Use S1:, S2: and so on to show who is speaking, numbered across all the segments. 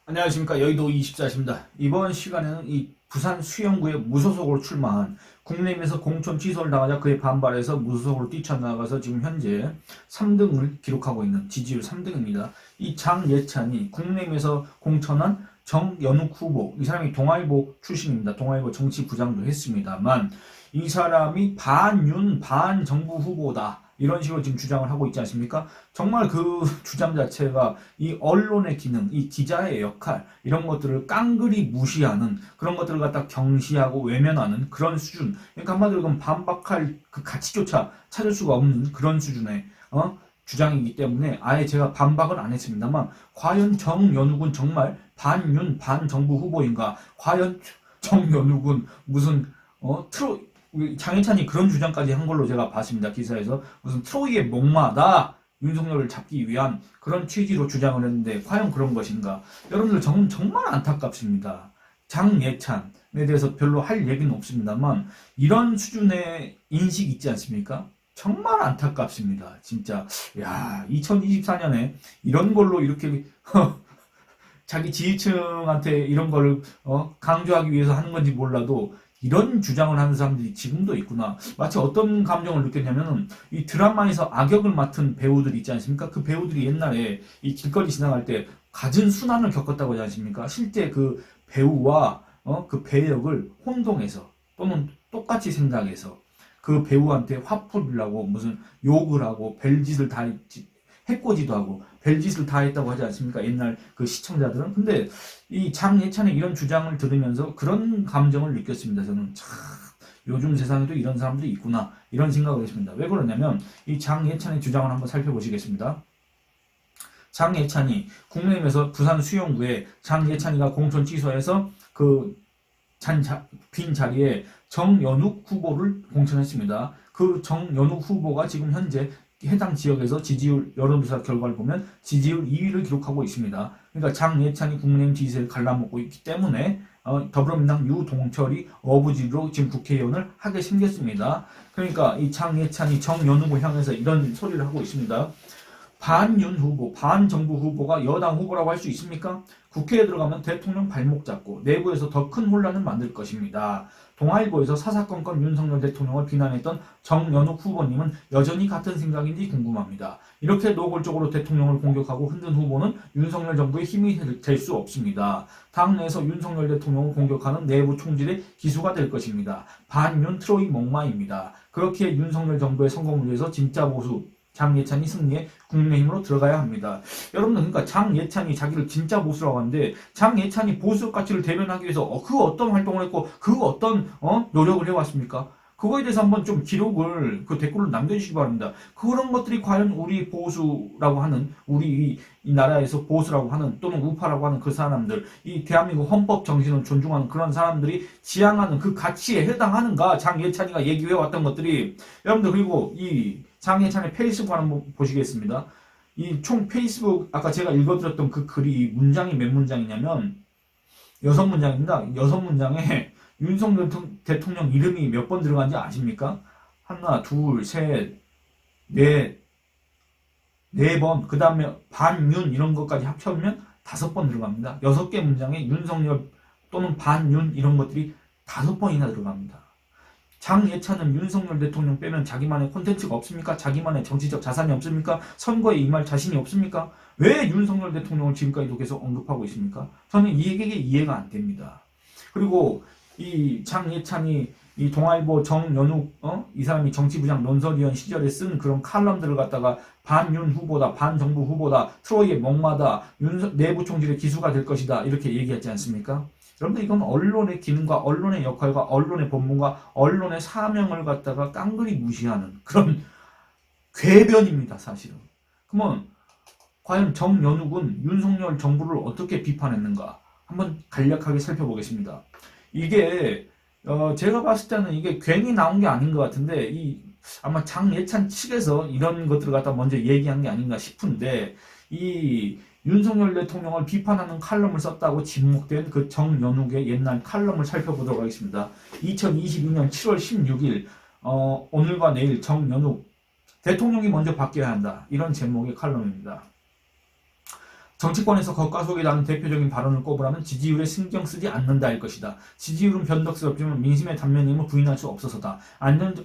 S1: 안녕하십니까. 여의도 24시입니다. 이번 시간에는 이 부산 수영구에 무소속으로 출마한 국내임에서 공천 취소를 당하자 그에 반발해서 무소속으로 뛰쳐나가서 지금 현재 3등을 기록하고 있는 지지율 3등입니다. 이 장예찬이 국내임에서 공천한 정연욱 후보, 이 사람이 동아일보 출신입니다. 동아일보 정치부장도 했습니다만 이 사람이 반윤 반정부 후보다, 이런 식으로 지금 주장을 하고 있지 않습니까? 정말 그 주장 자체가 이 언론의 기능, 이 기자의 역할, 이런 것들을 깡그리 무시하는, 그런 것들을 갖다 경시하고 외면하는 그런 수준. 그러니까 한마디로 그럼 반박할 그 가치조차 찾을 수가 없는 그런 수준의 주장이기 때문에 아예 제가 반박은 안 했습니다만, 과연 정연욱은 정말 반윤 반정부 후보인가? 과연 정연욱은 무슨 트로 장해찬이 그런 주장까지 한 걸로 제가 봤습니다. 기사에서 무슨 트로이의 목마다 윤석열을 잡기 위한 그런 취지로 주장을 했는데 과연 그런 것인가? 여러분들 정말 안타깝습니다. 장예찬에 대해서 별로 할 얘기는 없습니다만 이런 수준의 인식 있지 않습니까? 정말 안타깝습니다. 진짜. 야, 2024년에 이런 걸로 이렇게 자기 지지층한테 이런 걸 강조하기 위해서 하는 건지 몰라도 이런 주장을 하는 사람들이 지금도 있구나. 마치 어떤 감정을 느꼈냐면은 이 드라마에서 악역을 맡은 배우들이 있지 않습니까? 그 배우들이 옛날에 이 길거리 지나갈 때 갖은 순환을 겪었다고 하지 않습니까? 실제 그 배우와 그 배역을 혼동해서 또는 똑같이 생각해서 그 배우한테 화풀이를 하고 무슨 욕을 하고 별짓을 다 해코지도 하고 별짓을 다 했다고 하지 않습니까? 옛날 그 시청자들은. 근데 이 장예찬의 이런 주장을 들으면서 그런 감정을 느꼈습니다. 저는 참 요즘 세상에도 이런 사람들이 있구나, 이런 생각을 했습니다. 왜 그러냐면 이 장예찬의 주장을 한번 살펴보시겠습니다. 장예찬이 국내임에서 부산 수용구에 장예찬이가 공천 취소해서 그 빈 자리에 정연욱 후보를 공천했습니다. 그 정연욱 후보가 지금 현재 해당 지역에서 지지율, 여론조사 결과를 보면 지지율 2위를 기록하고 있습니다. 그러니까 장예찬이 국민의힘 지지세를 갈라먹고 있기 때문에 더불어민주당 유동철이 어부지로 지금 국회의원을 하게 생겼습니다. 그러니까 이 장예찬이 정연욱을 향해서 이런 소리를 하고 있습니다. 반윤 후보, 반정부 후보가 여당 후보라고 할 수 있습니까? 국회에 들어가면 대통령 발목 잡고 내부에서 더 큰 혼란을 만들 것입니다. 동아일보에서 사사건건 윤석열 대통령을 비난했던 정연욱 후보님은 여전히 같은 생각인지 궁금합니다. 이렇게 노골적으로 대통령을 공격하고 흔든 후보는 윤석열 정부의 힘이 될 수 없습니다. 당내에서 윤석열 대통령을 공격하는 내부 총질의 기수가 될 것입니다. 반윤 트로이 목마입니다. 그렇게 윤석열 정부의 성공을 위해서 진짜 보수 장예찬이 승리해 국민의힘으로 들어가야 합니다. 여러분들, 그러니까 장예찬이 자기를 진짜 보수라고 하는데 장예찬이 보수 가치를 대변하기 위해서 그 어떤 활동을 했고 그 어떤 노력을 해왔습니까? 그거에 대해서 한번 좀 기록을, 그 댓글을 남겨주시기 바랍니다. 그런 것들이 과연 우리 보수라고 하는, 우리 이 나라에서 보수라고 하는 또는 우파라고 하는 그 사람들, 이 대한민국 헌법 정신을 존중하는 그런 사람들이 지향하는 그 가치에 해당하는가? 장예찬이가 얘기해왔던 것들이. 여러분들, 그리고 이 장예찬의 페이스북 한번 보시겠습니다. 이 총 페이스북, 아까 제가 읽어드렸던 그 글이 문장이 몇 문장이냐면 6문장입니다. 6문장에 윤석열 대통령 이름이 몇 번 들어간지 아십니까? 하나, 둘, 셋, 넷, 4번, 그 다음에 반윤 이런 것까지 합쳐보면 5번 들어갑니다. 6개 문장에 윤석열 또는 반윤 이런 것들이 5번이나 들어갑니다. 장예찬은 윤석열 대통령 빼면 자기만의 콘텐츠가 없습니까? 자기만의 정치적 자산이 없습니까? 선거에 임할 자신이 없습니까? 왜 윤석열 대통령을 지금까지도 계속 언급하고 있습니까? 저는 이게 이해가 안 됩니다. 그리고 이 장예찬이 이 동아일보 정연욱 이 사람이 정치부장 논설위원 시절에 쓴 그런 칼럼들을 갖다가 반윤 후보다, 반정부 후보다, 트로이의 목마다, 내부 총질의 기수가 될 것이다, 이렇게 얘기했지 않습니까? 여러분들, 이건 언론의 기능과 언론의 역할과 언론의 본분과 언론의 사명을 갖다가 깡그리 무시하는 그런 궤변입니다, 사실은. 그러면 과연 정연욱은 윤석열 정부를 어떻게 비판했는가 한번 간략하게 살펴보겠습니다. 이게 제가 봤을 때는 이게 괜히 나온 게 아닌 것 같은데 아마 장예찬 측에서 이런 것들을 갖다 먼저 얘기한 게 아닌가 싶은데, 이 윤석열 대통령을 비판하는 칼럼을 썼다고 지목된 그 정연욱의 옛날 칼럼을 살펴보도록 하겠습니다. 2022년 7월 16일 오늘과 내일 정연욱 대통령이 먼저 바뀌어야 한다, 이런 제목의 칼럼입니다. 정치권에서 겉과 속이 다른 대표적인 발언을 꼽으라면 지지율에 신경 쓰지 않는다일 것이다. 지지율은 변덕스럽지만 민심의 단면임을 부인할 수 없어서다.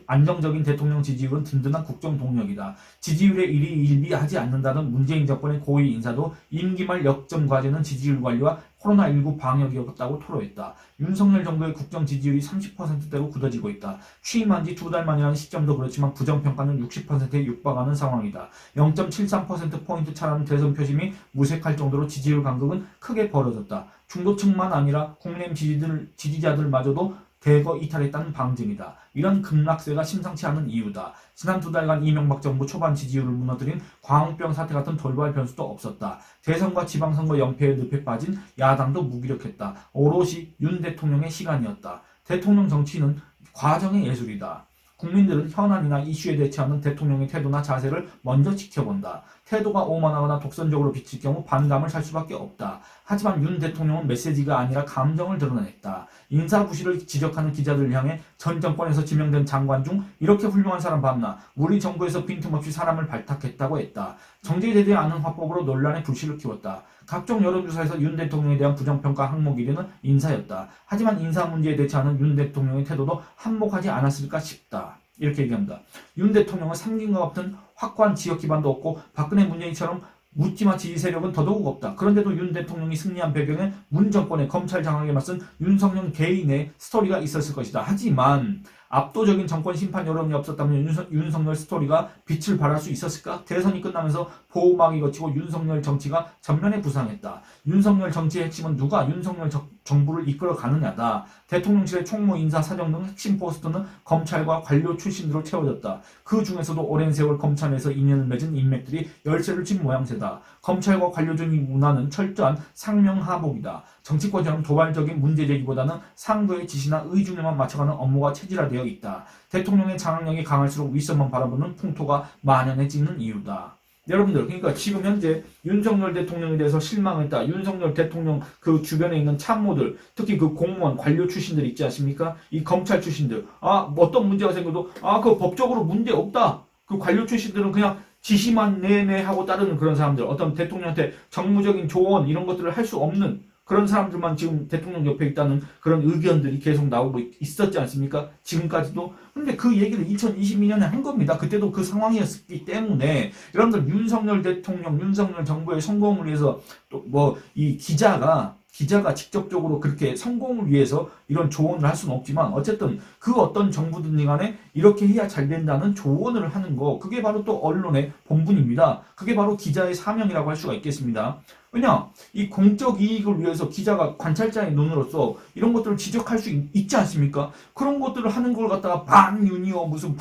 S1: 안정적인 대통령 지지율은 든든한 국정 동력이다. 지지율에 일희일비하지 않는다는 문재인 정권의 고위 인사도 임기 말 역점 과제는 지지율 관리와 코로나19 방역이었다고 토로했다. 윤석열 정부의 국정 지지율이 30%대로 굳어지고 있다. 취임한 지 2달 만이라는 시점도 그렇지만 부정평가는 60%에 육박하는 상황이다. 0.73%포인트 차라는 대선 표심이 무색할 정도로 지지율 간극은 크게 벌어졌다. 중도층만 아니라 국민의힘 지지자들마저도 대거 이탈했다는 방증이다. 이런 급락세가 심상치 않은 이유다. 지난 2달간 이명박 정부 초반 지지율을 무너뜨린 광우병 사태 같은 돌발 변수도 없었다. 대선과 지방선거 연패의 늪에 빠진 야당도 무기력했다. 오롯이 윤 대통령의 시간이었다. 대통령 정치는 과정의 예술이다. 국민들은 현안이나 이슈에 대처하는 대통령의 태도나 자세를 먼저 지켜본다. 태도가 오만하거나 독선적으로 비칠 경우 반감을 살 수밖에 없다. 하지만 윤 대통령은 메시지가 아니라 감정을 드러냈다. 인사부실을 지적하는 기자들을 향해 전 정권에서 지명된 장관 중 이렇게 훌륭한 사람 봤나? 우리 정부에서 빈틈없이 사람을 발탁했다고 했다. 정제되지 않은 화법으로 논란의 불씨를 키웠다. 각종 여론조사에서 윤 대통령에 대한 부정평가 항목 1위는 인사였다. 하지만 인사 문제에 대처하는 윤 대통령의 태도도 한몫하지 않았을까 싶다. 이렇게 얘기합니다. 윤 대통령은 상징과 같은 확고한 지역 기반도 없고 박근혜 문재인처럼 묻지마 지지 세력은 더더욱 없다. 그런데도 윤 대통령이 승리한 배경에 문 정권의 검찰 장악에 맞선 윤석열 개인의 스토리가 있었을 것이다. 하지만 압도적인 정권 심판 여론이 없었다면 윤석열 스토리가 빛을 발할 수 있었을까? 대선이 끝나면서 보호막이 거치고 윤석열 정치가 전면에 부상했다. 윤석열 정치의 핵심은 누가 윤석열 정부를 이끌어 가느냐다. 대통령실의 총무 인사 사정 등 핵심 포스트는 검찰과 관료 출신으로 채워졌다. 그 중에서도 오랜 세월 검찰 내에서 인연을 맺은 인맥들이 열쇠를 쥔 모양새다. 검찰과 관료적인 문화는 철저한 상명하복이다. 정치권처럼 도발적인 문제 제기보다는 상부의 지시나 의중에만 맞춰가는 업무가 체질화되어 있다. 대통령의 장악력이 강할수록 윗선만 바라보는 풍토가 만연해지는 이유다. 여러분들, 그러니까 지금 현재 윤석열 대통령에 대해서 실망했다. 윤석열 대통령 그 주변에 있는 참모들, 특히 그 공무원, 관료 출신들 있지 않습니까? 이 검찰 출신들. 뭐 어떤 문제가 생겨도, 그 법적으로 문제 없다. 그 관료 출신들은 그냥 지시만 내내 하고 따르는 그런 사람들. 어떤 대통령한테 정무적인 조언, 이런 것들을 할 수 없는 그런 사람들만 지금 대통령 옆에 있다는 그런 의견들이 계속 나오고 있었지 않습니까? 지금까지도. 근데 그 얘기를 2022년에 한 겁니다. 그때도 그 상황이었기 때문에 여러분들 윤석열 대통령, 윤석열 정부의 성공을 위해서 또 이 기자가 직접적으로 그렇게 성공을 위해서 이런 조언을 할 수는 없지만 어쨌든 그 어떤 정부든지 간에 이렇게 해야 잘 된다는 조언을 하는 거, 그게 바로 또 언론의 본분입니다. 그게 바로 기자의 사명이라고 할 수가 있겠습니다. 왜냐? 이 공적 이익을 위해서 기자가 관찰자의 눈으로서 이런 것들을 지적할 수 있지 않습니까? 그런 것들을 하는 걸 갖다가 반윤이요, 무슨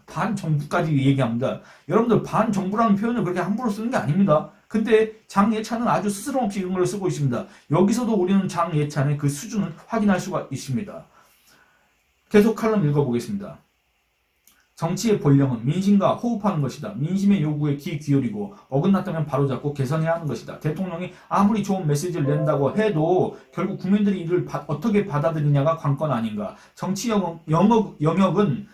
S1: 반정부까지 얘기합니다. 여러분들 반정부라는 표현을 그렇게 함부로 쓰는 게 아닙니다. 근데 장예찬은 아주 스스럼 없이 이런 걸 쓰고 있습니다. 여기서도 우리는 장예찬의 그 수준을 확인할 수가 있습니다. 계속 칼럼 읽어보겠습니다. 정치의 본령은 민심과 호흡하는 것이다. 민심의 요구에 귀 기울이고 어긋났다면 바로잡고 개선해야 하는 것이다. 대통령이 아무리 좋은 메시지를 낸다고 해도 결국 국민들이 이를 어떻게 받아들이냐가 관건 아닌가. 정치 영역은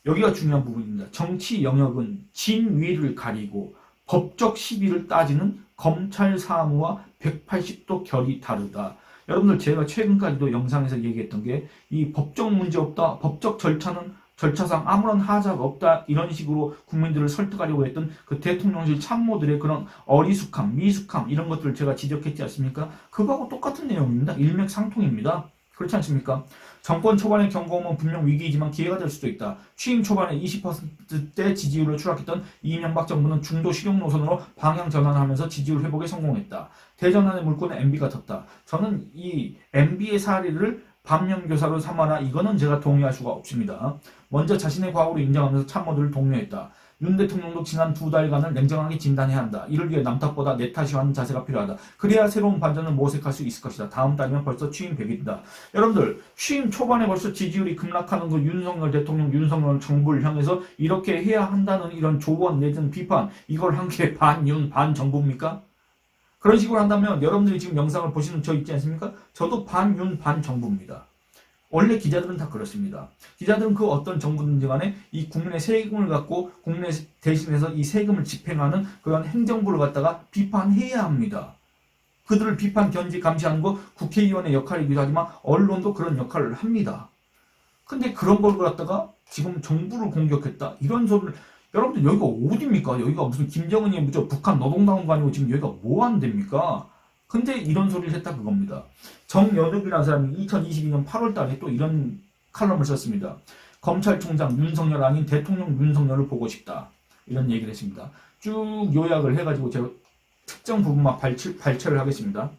S1: 여기가 중요한 부분입니다. 정치 영역은 진위를 가리고 법적 시비를 따지는 검찰 사무와 180도 결이 다르다. 여러분들, 제가 최근까지도 영상에서 얘기했던 게 이 법적 문제 없다, 법적 절차상 아무런 하자가 없다, 이런 식으로 국민들을 설득하려고 했던 그 대통령실 참모들의 그런 어리숙함, 미숙함, 이런 것들을 제가 지적했지 않습니까? 그거하고 똑같은 내용입니다. 일맥상통입니다. 그렇지 않습니까? 정권 초반의 경고음은 분명 위기이지만 기회가 될 수도 있다. 취임 초반에 20%대 지지율을 추락했던 이명박 정부는 중도 실용 노선으로 방향 전환하면서 지지율 회복에 성공했다. 대전환의 물꼬는 MB가 텄다. 저는 이 MB의 사례를 반면교사로 삼아라, 이거는 제가 동의할 수가 없습니다. 먼저 자신의 과오를 인정하면서 참모들을 독려했다. 윤 대통령도 지난 2달간을 냉정하게 진단해야 한다. 이를 위해 남 탓보다 내 탓이라는 자세가 필요하다. 그래야 새로운 반전을 모색할 수 있을 것이다. 다음 달이면 벌써 취임 100일이다. 여러분들, 취임 초반에 벌써 지지율이 급락하는 그 윤석열 대통령, 윤석열 정부를 향해서 이렇게 해야 한다는 이런 조언 내지는 비판, 이걸 한 게 반윤, 반정부입니까? 그런 식으로 한다면 여러분들이 지금 영상을 보시는 저 있지 않습니까? 저도 반윤, 반정부입니다. 원래 기자들은 다 그렇습니다. 기자들은 그 어떤 정부든지 간에 이 국민의 세금을 갖고 국민의 대신해서 이 세금을 집행하는 그런 행정부를 갖다가 비판해야 합니다. 그들을 비판, 견제, 감시하는 거 국회의원의 역할이기도 하지만 언론도 그런 역할을 합니다. 근데 그런 걸 갖다가 지금 정부를 공격했다. 이런 소리를, 여러분들 여기가 어디입니까? 여기가 무슨 김정은이 무슨 북한 노동당도 아니고 지금 여기가 뭐 하는 데입니까? 근데 이런 소리를 했다 그겁니다. 정연욱이라는 사람이 2022년 8월 달에 또 이런 칼럼을 썼습니다. 검찰총장 윤석열 아닌 대통령 윤석열을 보고 싶다. 이런 얘기를 했습니다. 쭉 요약을 해가지고 제가 특정 부분만 발췌를 하겠습니다.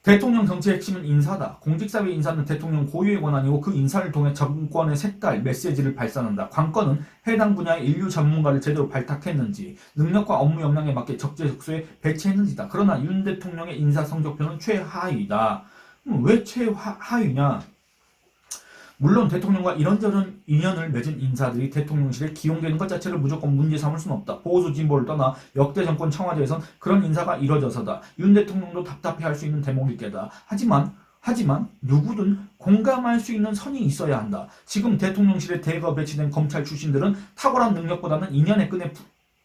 S1: 대통령 정치의 핵심은 인사다. 공직사회 인사는 대통령 고유의 권한이고 그 인사를 통해 정권의 색깔, 메시지를 발산한다. 관건은 해당 분야의 인류 전문가를 제대로 발탁했는지, 능력과 업무 역량에 맞게 적재적소에 배치했는지다. 그러나 윤 대통령의 인사 성적표는 최하위다. 왜 최하위냐? 물론 대통령과 이런저런 인연을 맺은 인사들이 대통령실에 기용되는 것 자체를 무조건 문제 삼을 수는 없다. 보수 진보를 떠나 역대 정권 청와대에선 그런 인사가 이뤄져서다. 윤 대통령도 답답해할 수 있는 대목일 게다. 하지만 누구든 공감할 수 있는 선이 있어야 한다. 지금 대통령실에 대거 배치된 검찰 출신들은 탁월한 능력보다는 인연의 끈에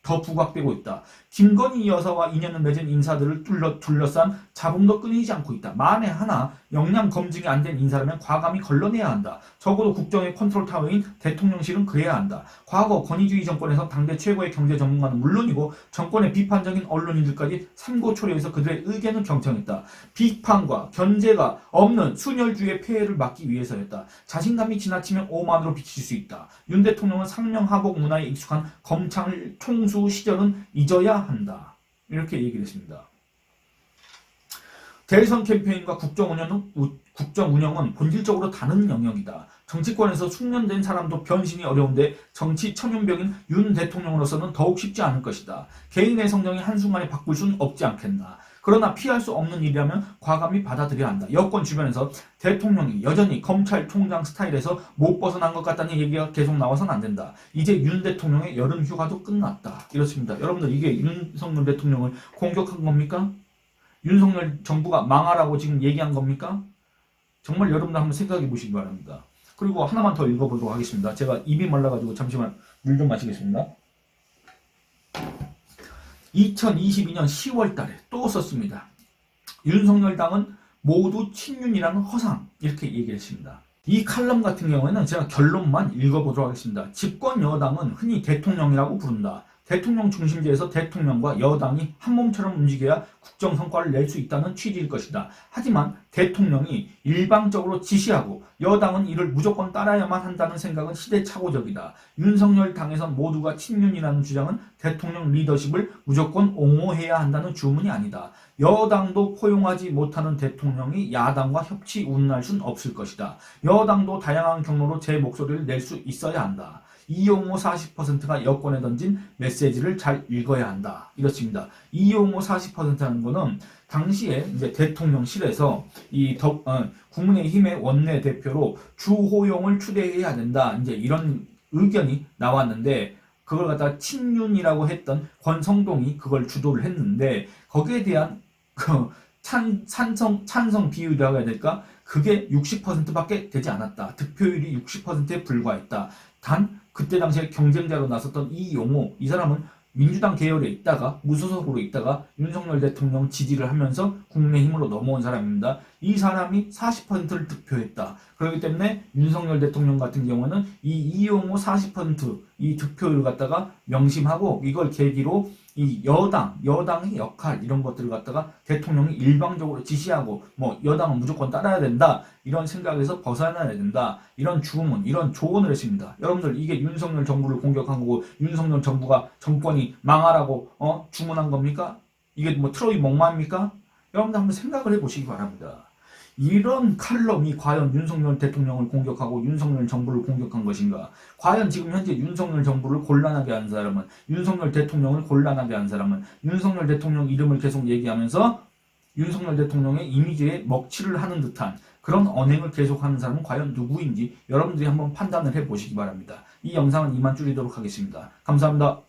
S1: 더 부각되고 있다. 김건희 여사와 인연을 맺은 인사들을 둘러싼 잡음도 끊이지 않고 있다. 만에 하나 역량 검증이 안 된 인사라면 과감히 걸러내야 한다. 적어도 국정의 컨트롤 타워인 대통령실은 그래야 한다. 과거 권위주의 정권에서 당대 최고의 경제 전문가는 물론이고 정권의 비판적인 언론인들까지 삼고초려해서 그들의 의견을 경청했다. 비판과 견제가 없는 순혈주의 폐해를 막기 위해서였다. 자신감이 지나치면 오만으로 비칠 수 있다. 윤 대통령은 상명하복 문화에 익숙한 검찰 총수 시절은 잊어야 한다. 이렇게 얘기를 했습니다. 대선 캠페인과 국정 운영은 본질적으로 다른 영역이다. 정치권에서 숙련된 사람도 변신이 어려운데 정치 천연병인 윤 대통령으로서는 더욱 쉽지 않을 것이다. 개인의 성정이 한순간에 바꿀 수는 없지 않겠나. 그러나 피할 수 없는 일이라면 과감히 받아들여야 한다. 여권 주변에서 대통령이 여전히 검찰총장 스타일에서 못 벗어난 것 같다는 얘기가 계속 나와서는 안 된다. 이제 윤 대통령의 여름 휴가도 끝났다. 이렇습니다. 여러분들 이게 윤석열 대통령을 공격한 겁니까? 윤석열 정부가 망하라고 지금 얘기한 겁니까? 정말 여러분들 한번 생각해 보시기 바랍니다. 그리고 하나만 더 읽어보도록 하겠습니다. 제가 입이 말라가지고 잠시만 물 좀 마시겠습니다. 2022년 10월 달에 또 썼습니다. 윤석열 당은 모두 친윤이라는 허상, 이렇게 얘기했습니다. 이 칼럼 같은 경우에는 제가 결론만 읽어보도록 하겠습니다. 집권 여당은 흔히 대통령이라고 부른다. 대통령 중심제에서 대통령과 여당이 한몸처럼 움직여야 국정 성과를 낼 수 있다는 취지일 것이다. 하지만 대통령이 일방적으로 지시하고 여당은 이를 무조건 따라야만 한다는 생각은 시대착오적이다. 윤석열 당에선 모두가 친윤이라는 주장은 대통령 리더십을 무조건 옹호해야 한다는 주문이 아니다. 여당도 포용하지 못하는 대통령이 야당과 협치 운운할 수는 없을 것이다. 여당도 다양한 경로로 제 목소리를 낼 수 있어야 한다. 이용호 40%가 여권에 던진 메시지를 잘 읽어야 한다. 이렇습니다. 이용호 40%라는 거는 당시에 이제 대통령실에서 국민의힘의 원내대표로 주호용을 추대해야 된다. 이제 이런 의견이 나왔는데 그걸 갖다가 친윤이라고 했던 권성동이 그걸 주도를 했는데 거기에 대한 찬성 비율이라고 해야 될까? 그게 60%밖에 되지 않았다. 득표율이 60%에 불과했다. 단 그때 당시에 경쟁자로 나섰던 이용호, 이 사람은 민주당 계열에 있다가 무소속으로 있다가 윤석열 대통령 지지를 하면서 국민의힘으로 넘어온 사람입니다. 이 사람이 40%를 득표했다. 그렇기 때문에 윤석열 대통령 같은 경우는 이 이용호 40% 이 득표율을 갖다가 명심하고 이걸 계기로 이 여당의 역할 이런 것들을 갖다가 대통령이 일방적으로 지시하고 뭐 여당은 무조건 따라야 된다 이런 생각에서 벗어나야 된다 이런 주문 이런 조언을 했습니다. 여러분들 이게 윤석열 정부를 공격한 거고 윤석열 정부가 정권이 망하라고 주문한 겁니까? 이게 뭐 트로이 목마입니까? 여러분들 한번 생각을 해보시기 바랍니다. 이런 칼럼이 과연 윤석열 대통령을 공격하고 윤석열 정부를 공격한 것인가? 과연 지금 현재 윤석열 정부를 곤란하게 한 사람은, 윤석열 대통령을 곤란하게 한 사람은, 윤석열 대통령 이름을 계속 얘기하면서 윤석열 대통령의 이미지에 먹칠을 하는 듯한 그런 언행을 계속하는 사람은 과연 누구인지 여러분들이 한번 판단을 해보시기 바랍니다. 이 영상은 이만 줄이도록 하겠습니다. 감사합니다.